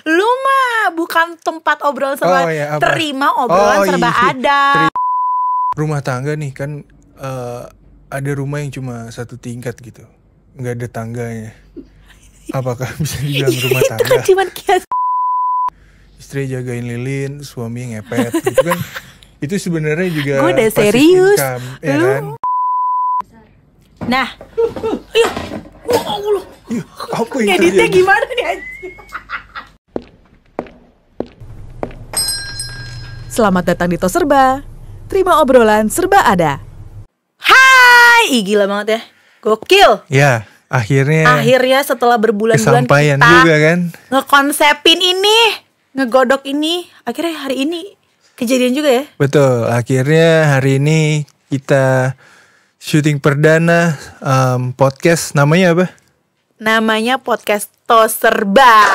Lu mah bukan tempat obrolan serba. Terima obrolan serba ada. Rumah tangga nih kan ada rumah yang cuma satu tingkat gitu, nggak ada tangganya. Apakah bisa dibilang rumah tangga? Itu kan cuma kias. Istri jagain lilin, suami ngepet gitu kan. Itu sebenarnya juga gue udah passive serius income, ya kan? Nah, iya, Allah. Iya, apa yang Ngeditnya terjadi? gimana nih anjir? Selamat datang di Tos Serba. Terima obrolan serba ada. Hai, gila banget ya. Gokil. Ya, akhirnya Setelah berbulan-bulan kesampaian kita juga kan. ngekonsepin ini, ngegodok ini, akhirnya hari ini kejadian juga ya. Betul, akhirnya hari ini kita syuting perdana podcast. Namanya apa? Namanya podcast Tos Serba.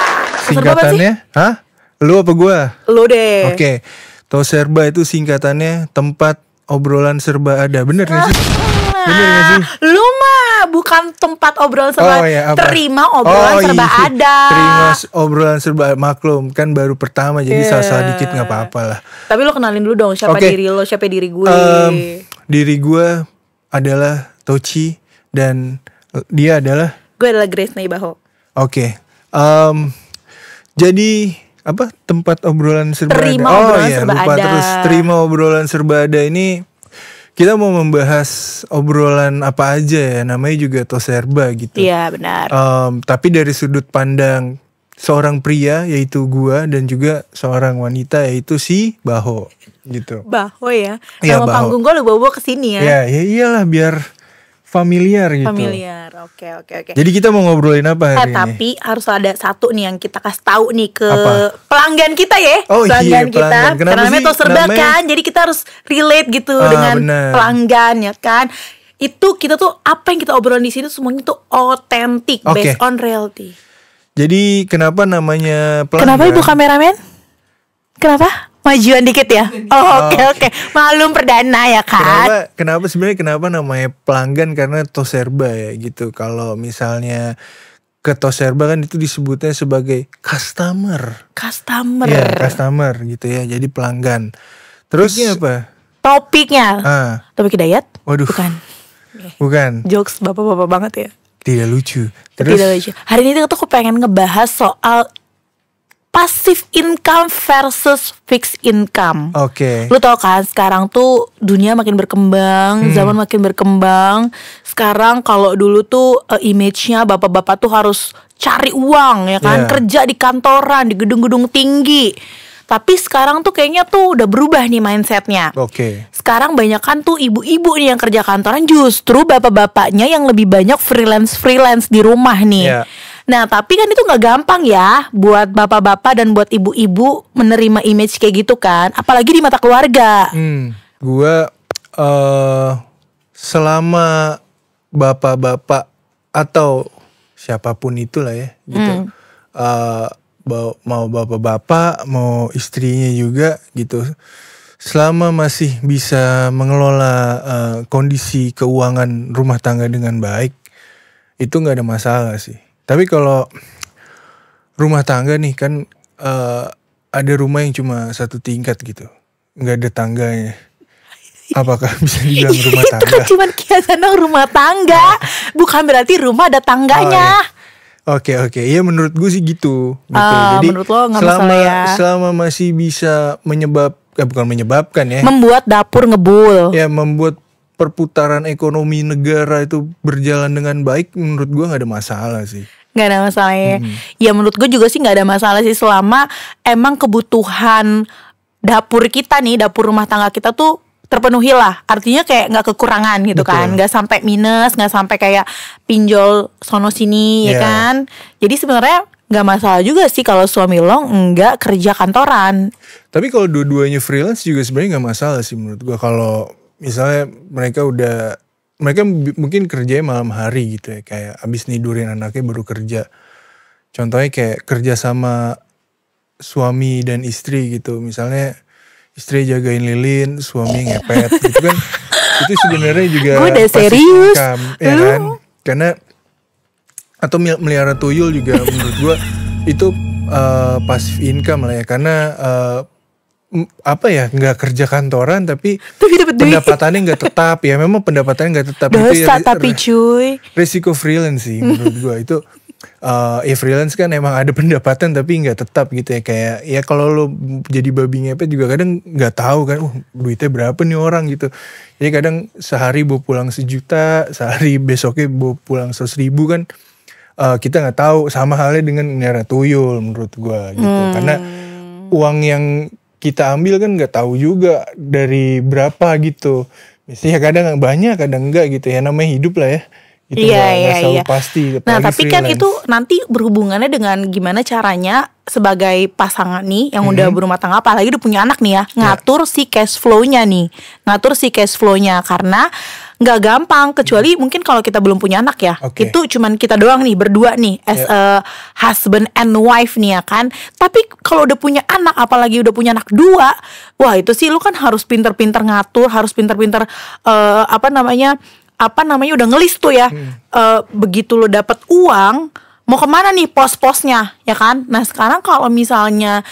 Singkatannya? Hah? Lu apa gua? Lu deh. Oke. Tos Serba itu singkatannya tempat obrolan serba ada. Bener gak sih? Bener gak sih? Lu mah bukan tempat obrolan serba. Terima obrolan serba ada. Terima obrolan serba, maklum kan baru pertama jadi salah-salah dikit gak apa-apa lah. Tapi lu kenalin dulu dong siapa diri lo, siapa diri gue. Diri gue adalah Tochi dan dia adalah gue adalah Grace Naibaho. Oke. Jadi apa tempat obrolan serba terima ada. Obrolan serba lupa ada. Terus terima obrolan serba ada ini kita mau membahas obrolan apa aja ya, namanya juga Tos Serba gitu. Iya benar. Tapi dari sudut pandang seorang pria yaitu gua dan juga seorang wanita yaitu si Baho gitu. Baho ya. Nama panggung gue lu bawa kesini ya. Ya iyalah biar familiar gitu. Familiar, oke. Jadi kita mau ngobrolin apa hari ini? Tapi harus ada satu nih yang kita kasih tahu nih ke apa? Pelanggan kita ya. Oh pelanggan iya, kita. pelanggan. Kenapa Karena namanya sih? Tos Serba kan, jadi kita harus relate gitu dengan bener. pelanggan ya kan. Itu kita tuh apa yang kita obrolin di sini semuanya tuh otentik, based on reality. Jadi kenapa namanya pelanggan? Kenapa ibu kameramen? Kenapa? Majuan dikit ya. Oke. Malum perdana ya kan. Kenapa namanya pelanggan? Karena Tos Serba ya gitu. Kalau misalnya ke Tos Serba kan itu disebutnya sebagai customer. Ya, customer gitu ya. Jadi pelanggan. Terus apa? Topiknya. Topik diet? Waduh. Bukan. Jokes bapak-bapak banget ya. Tidak lucu. Tidak lucu. Hari ini tuh aku pengen ngebahas soal passive income versus fixed income. Oke. Lu tau kan sekarang tuh dunia makin berkembang, zaman makin berkembang. Sekarang kalau dulu tuh image-nya bapak-bapak tuh harus cari uang ya kan, kerja di kantoran, di gedung-gedung tinggi. Tapi sekarang tuh kayaknya tuh udah berubah nih mindsetnya. Oke. Sekarang banyak kan tuh ibu-ibu nih yang kerja kantoran, justru bapak-bapaknya yang lebih banyak freelance di rumah nih. Nah tapi kan itu gak gampang ya buat bapak-bapak dan buat ibu-ibu menerima image kayak gitu kan. Apalagi di mata keluarga. Gue selama bapak-bapak atau siapapun itulah ya gitu. Mau bapak-bapak, mau istrinya juga gitu. Selama masih bisa mengelola kondisi keuangan rumah tangga dengan baik, itu gak ada masalah sih. Tapi kalau rumah tangga nih kan ada rumah yang cuma satu tingkat gitu, nggak ada tangganya. Apakah bisa dibilang rumah tangga? Itu kan cuma kiasan rumah tangga, bukan berarti rumah ada tangganya. Oke. Iya menurut gue sih gitu. Jadi menurut lo nggak masalah ya? Selama masih bisa bukan menyebabkan ya. Membuat dapur ngebul. Ya membuat perputaran ekonomi negara itu berjalan dengan baik, menurut gue nggak ada masalah sih. Nggak ada masalah ya. Ya menurut gue juga sih nggak ada masalah sih selama emang kebutuhan dapur kita nih, dapur rumah tangga kita tuh terpenuhi lah. Artinya kayak nggak kekurangan gitu. Betul. Kan, nggak sampai minus, nggak sampai kayak pinjol sono sini ya kan. Jadi sebenarnya nggak masalah juga sih kalau suami lo nggak kerja kantoran. Tapi kalau dua-duanya freelance juga sebenarnya nggak masalah sih menurut gue. Kalau misalnya mereka mungkin kerjanya malam hari gitu ya, kayak abis nidurin anaknya baru kerja. Contohnya kayak kerja sama suami dan istri gitu. Misalnya istri jagain lilin, suami ngepet gitu kan. Itu sebenarnya juga gue udah serius income, ya kan? Karena atau melihara tuyul juga menurut gue itu passive income lah ya, karena apa ya, nggak kerja kantoran tapi dapat duit. pendapatannya nggak tetap ya, memang pendapatannya nggak tetap. Dosa itu ya, tapi cuy. resiko freelance sih menurut gue itu. Ya freelance kan emang ada pendapatan tapi nggak tetap gitu ya, kayak ya kalau lo jadi babi ngepet juga kadang nggak tahu kan, duitnya berapa nih orang gitu. Jadi kadang sehari bawa pulang 1 juta, sehari besoknya bawa pulang 100.000 kan. Kita nggak tahu, sama halnya dengan melihara tuyul menurut gue gitu. Karena uang yang kita ambil kan nggak tahu juga dari berapa gitu. Biasanya kadang banyak, kadang enggak gitu ya, namanya hidup lah ya. Gitu, nggak selalu pasti. Nah tapi freelance. kan itu nanti berhubungannya dengan gimana caranya sebagai pasangan nih yang udah berumah tangga, apalagi udah punya anak nih ya, ngatur si cash flow-nya nih, karena nggak gampang, kecuali mungkin kalau kita belum punya anak ya. Itu cuman kita doang nih, berdua nih as a husband and wife nih ya kan. Tapi kalau udah punya anak, apalagi udah punya anak 2, wah itu sih lu kan harus pinter-pinter ngatur, harus pinter-pinter udah ngelis tuh ya. Begitu lo dapet uang, mau kemana nih pos-posnya ya kan. Nah sekarang kalau misalnya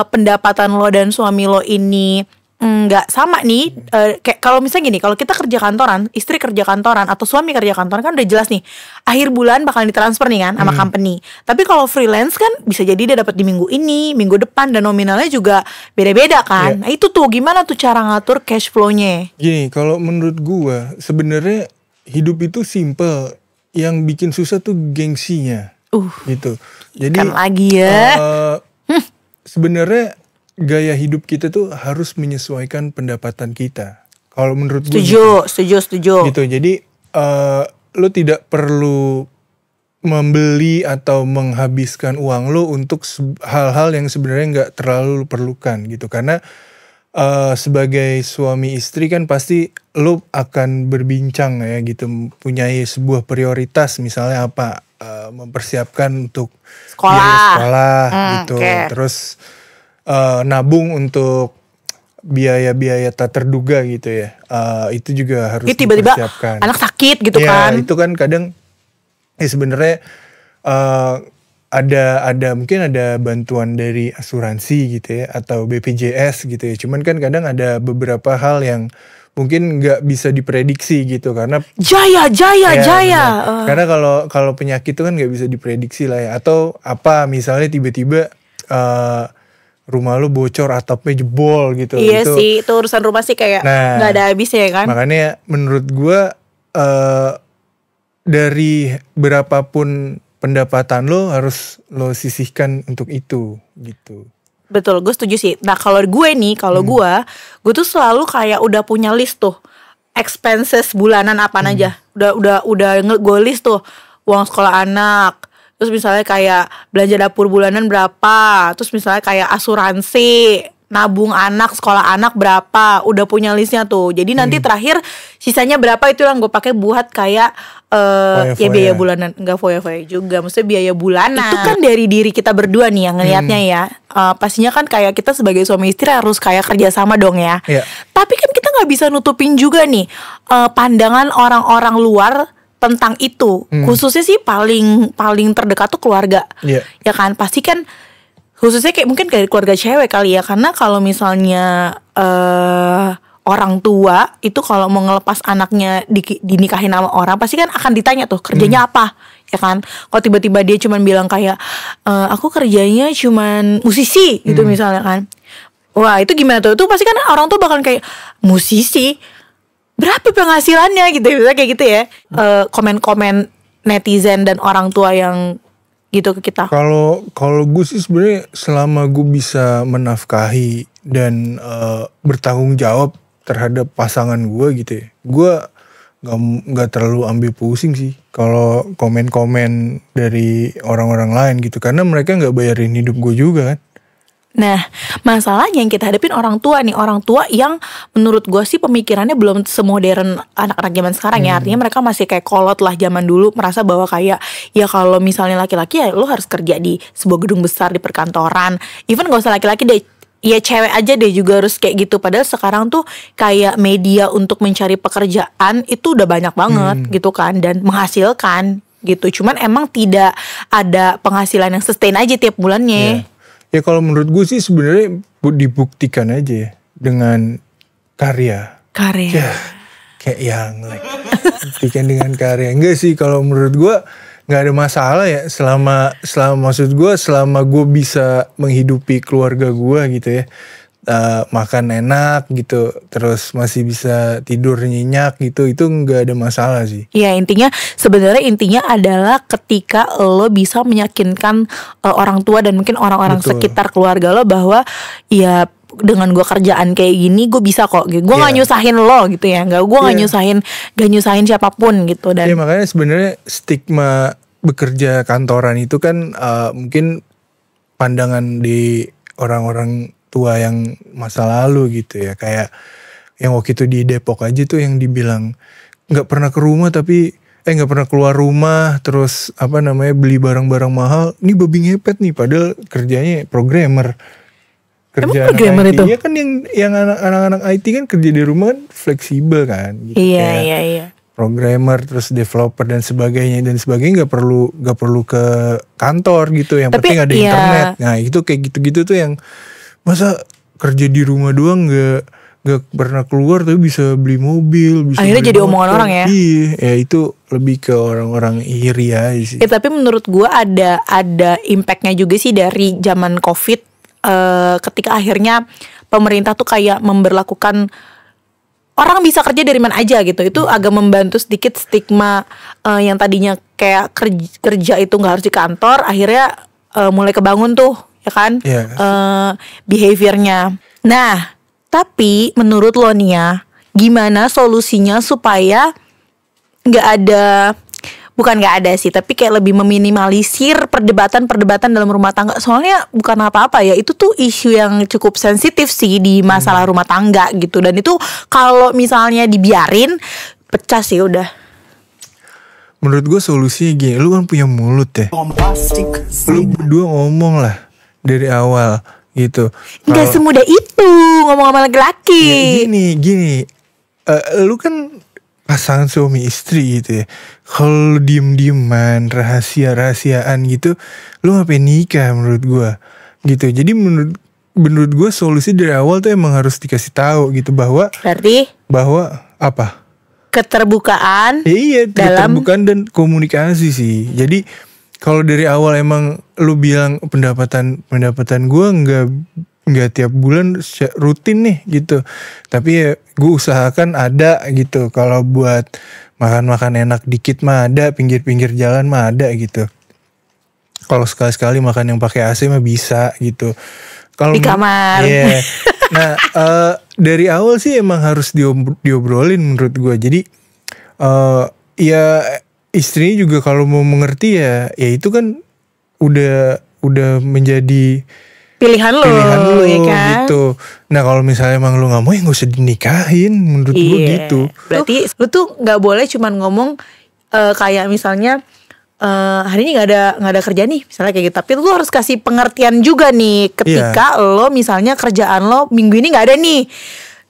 pendapatan lo dan suami lo ini nggak sama nih, kayak kalau misalnya gini, kalau kita kerja kantoran, istri kerja kantoran atau suami kerja kantoran kan udah jelas nih akhir bulan bakal ditransfer nih kan sama company. Tapi kalau freelance kan bisa jadi dia dapat di minggu ini, minggu depan, dan nominalnya juga beda-beda kan. Nah itu tuh gimana tuh cara ngatur cash flow-nya? Gini, kalau menurut gua sebenarnya hidup itu simple, yang bikin susah tuh gengsinya gitu. Jadi kan lagi ya sebenarnya gaya hidup kita tuh harus menyesuaikan pendapatan kita. Kalau menurut gue setuju. Gitu. Jadi lo tidak perlu membeli atau menghabiskan uang lo untuk hal-hal yang sebenarnya nggak terlalu lo perlukan gitu. Karena sebagai suami istri kan pasti lo akan berbincang ya gitu, mempunyai sebuah prioritas, misalnya apa, mempersiapkan untuk sekolah gitu. Terus nabung untuk biaya-biaya tak terduga gitu ya. Itu juga harus tiba-tiba dipersiapkan. Anak sakit gitu ya, kan. Itu kan kadang sebenarnya ada mungkin ada bantuan dari asuransi gitu ya, atau BPJS gitu ya. Cuman kan kadang ada beberapa hal yang mungkin nggak bisa diprediksi gitu, karena Jaya. Karena kalau penyakit itu kan nggak bisa diprediksi lah ya. Atau apa misalnya tiba-tiba rumah lu bocor, atapnya jebol gitu. Iya itu, sih, itu urusan rumah sih kayak nggak ada habisnya ya kan. Makanya menurut gue dari berapapun pendapatan lo harus lo sisihkan untuk itu gitu. Betul, gue setuju sih. Nah kalau gue nih, gue tuh selalu kayak udah punya list tuh expenses bulanan apaan aja. Udah gue list tuh uang sekolah anak. Terus misalnya kayak belanja dapur bulanan berapa. Terus misalnya kayak asuransi, nabung anak, sekolah anak berapa. Udah punya listnya tuh. Jadi nanti terakhir sisanya berapa itu yang gue pakai buat kayak ya biaya bulanan. Enggak foya-foya juga, maksudnya biaya bulanan. Itu kan dari diri kita berdua nih yang ngelihatnya ya. Pastinya kan kayak kita sebagai suami istri harus kayak kerjasama dong ya. Tapi kan kita gak bisa nutupin juga nih pandangan orang-orang luar tentang itu. Khususnya sih paling terdekat tuh keluarga. Ya kan, pasti kan khususnya kayak mungkin kayak keluarga cewek kali ya. Karena kalau misalnya orang tua itu kalau mau ngelepas anaknya dinikahin sama orang, pasti kan akan ditanya tuh kerjanya apa, ya kan. Kalau tiba-tiba dia cuman bilang kayak aku kerjanya cuman musisi gitu misalnya kan. Wah itu gimana tuh? Itu pasti kan orang tuh bakal kayak, musisi berapa penghasilannya gitu, misalnya kayak gitu ya. Komen-komen netizen dan orang tua yang gitu ke kita. Kalau gue sih sebenarnya selama gue bisa menafkahi dan bertanggung jawab terhadap pasangan gue gitu ya, gue nggak terlalu ambil pusing sih kalau komen-komen dari orang-orang lain gitu, karena mereka nggak bayarin hidup gue juga kan. Nah, masalahnya yang kita hadapin orang tua nih, orang tua yang menurut gue sih pemikirannya belum semodern anak-anak zaman sekarang ya. Artinya mereka masih kayak kolot lah zaman dulu, merasa bahwa kayak ya kalau misalnya laki-laki ya lo harus kerja di sebuah gedung besar di perkantoran. Even gak usah laki-laki deh, ya cewek aja deh juga harus kayak gitu. Padahal sekarang tuh kayak media untuk mencari pekerjaan itu udah banyak banget gitu kan, dan menghasilkan gitu. Cuman emang tidak ada penghasilan yang sustain aja tiap bulannya. Ya kalau menurut gue sih sebenarnya dibuktikan aja ya dengan karya. Ya, kayak yang buktikan dengan karya. Enggak sih, kalau menurut gue nggak ada masalah ya selama maksud gue selama gue bisa menghidupi keluarga gue gitu ya. Makan enak gitu, terus masih bisa tidur nyenyak gitu, itu nggak ada masalah sih. Iya, sebenarnya adalah ketika lo bisa meyakinkan orang tua dan mungkin orang-orang sekitar keluarga lo bahwa ya dengan gue kerjaan kayak gini gue bisa kok, gue nggak nyusahin lo gitu ya, gue nggak nyusahin siapapun gitu. Dan makanya sebenarnya stigma bekerja kantoran itu kan mungkin pandangan di orang-orang tua yang masa lalu gitu ya, kayak yang waktu itu di Depok aja tuh yang dibilang nggak pernah ke rumah tapi nggak pernah keluar rumah, terus beli barang-barang mahal, ini babi ngepet nih, padahal kerjanya programmer. Emang programmer itu? Iya kan yang anak-anak IT kan kerja di rumah kan fleksibel kan gitu. Iya. Programmer terus developer dan sebagainya nggak perlu ke kantor gitu, yang penting ada internet. Nah itu kayak gitu-gitu tuh yang masa kerja di rumah doang nggak pernah keluar tapi bisa beli mobil, bisa akhirnya beli jadi motor. Omongan orang ya. Iya, ya itu lebih ke orang-orang iri aja sih. Tapi menurut gue ada impactnya juga sih dari zaman COVID, ketika akhirnya pemerintah tuh kayak memberlakukan orang bisa kerja dari mana aja gitu. Itu agak membantu sedikit stigma yang tadinya kayak kerja itu nggak harus di kantor, akhirnya mulai kebangun tuh. Ya kan, behaviornya. Nah, tapi menurut lo nih ya, gimana solusinya supaya bukan nggak ada sih, tapi kayak lebih meminimalisir perdebatan dalam rumah tangga. Soalnya bukan apa-apa ya, itu tuh isu yang cukup sensitif sih di masalah rumah tangga gitu. Dan itu kalau misalnya dibiarin, pecah sih udah. Menurut gue solusinya gini, lu kan punya mulut ya, lu berdua ngomong lah dari awal gitu. Gak semudah itu ngomong sama laki-laki. Ya gini, lu kan pasangan suami istri gitu ya. Kalau diem-dieman, rahasiaan gitu, lu ngapain nikah menurut gua gitu. Jadi menurut gua solusi dari awal tuh emang harus dikasih tahu gitu, bahwa apa? Keterbukaan. Iya, keterbukaan dan komunikasi sih. Jadi kalau dari awal emang lu bilang pendapatan gue nggak tiap bulan rutin nih gitu, tapi ya gue usahakan ada gitu. Kalau buat makan enak dikit mah ada, pinggir jalan mah ada gitu. Kalau sekali makan yang pakai AC mah bisa gitu. Kalau di kamar. Yeah. Nah dari awal sih emang harus diobrolin menurut gue. Jadi ya istrinya juga kalau mau mengerti ya itu kan udah menjadi pilihan lo ya kan? Gitu. Nah kalau misalnya emang lu nggak mau, ya nggak usah dinikahin menurut gue gitu. Berarti lu tuh nggak boleh cuman ngomong kayak misalnya hari ini nggak ada kerja nih misalnya kayak gitu, tapi lu harus kasih pengertian juga nih ketika lo misalnya kerjaan lo minggu ini nggak ada nih.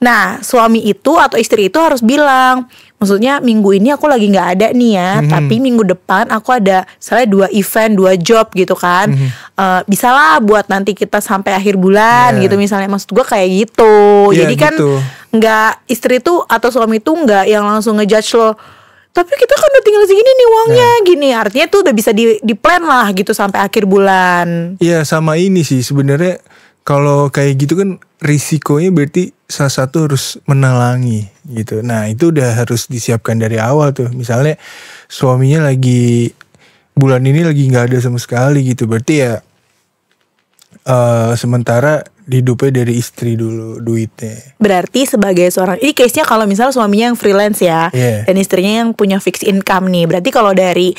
Nah suami itu atau istri itu harus bilang, maksudnya minggu ini aku lagi nggak ada nih ya, tapi minggu depan aku ada misalnya 2 event 2 job gitu kan, bisa lah buat nanti kita sampai akhir bulan gitu misalnya. Maksud gue kayak gitu. Jadi kan nggak, istri tuh atau suami tuh nggak yang langsung ngejudge lo, tapi kita kan udah tinggal segini nih uangnya gini, artinya tuh udah bisa di plan lah gitu sampai akhir bulan. Iya, sama ini sih sebenarnya. Kalau kayak gitu kan risikonya berarti salah satu harus menalangi gitu. Nah itu udah harus disiapkan dari awal tuh. Misalnya suaminya lagi bulan ini lagi gak ada sama sekali gitu, berarti ya sementara hidupnya dari istri dulu duitnya. Berarti sebagai seorang, ini case-nya kalau misalnya suaminya yang freelance ya, dan istrinya yang punya fixed income nih. Berarti kalau dari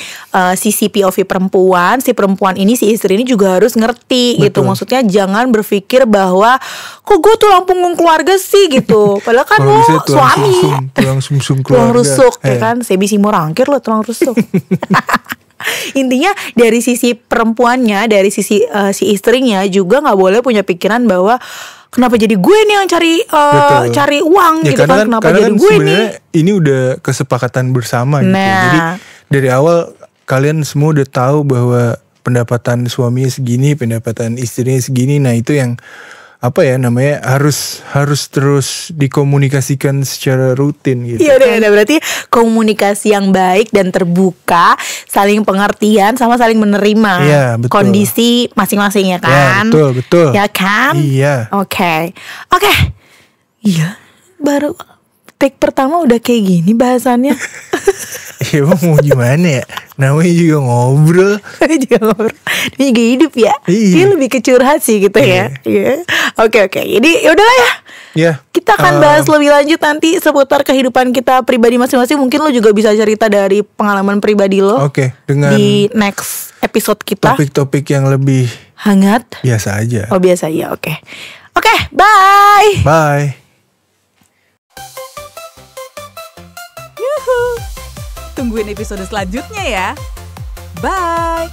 sisi POV perempuan, si perempuan ini, si istri ini juga harus ngerti gitu. Maksudnya jangan berpikir bahwa kok gue tulang punggung keluarga sih gitu. Padahal kan lo suami, tulang sumsum keluarga, tulang rusuk ya kan, sebisi mau rangkir lo tulang rusuk. Intinya dari sisi perempuannya, dari sisi si istrinya juga nggak boleh punya pikiran bahwa kenapa jadi gue nih yang cari uang ya, gitu kan, kenapa jadi gue nih. Ini udah kesepakatan bersama gitu. Jadi dari awal kalian semua udah tahu bahwa pendapatan suaminya segini, pendapatan istrinya segini. Nah itu yang apa ya namanya, harus terus dikomunikasikan secara rutin gitu. Iya udah berarti komunikasi yang baik dan terbuka, saling pengertian sama saling menerima kondisi masing-masing ya kan? Ya betul. Ya kan? Iya. Oke. Iya, baru take pertama udah kayak gini bahasannya. Ya mau gimana ya? Namanya juga ngobrol. Dia juga hidup ya. Dia lebih ke curhat sih gitu ya. Iya. Oke. Jadi yaudahlah ya. Iya. Kita akan bahas lebih lanjut nanti seputar kehidupan kita pribadi masing-masing. Mungkin lo juga bisa cerita dari pengalaman pribadi lo. Oke, dengan di next episode kita. Topik-topik yang lebih hangat. Biasa aja. Oh biasa ya, oke, bye. Bye. Tungguin episode selanjutnya ya. Bye.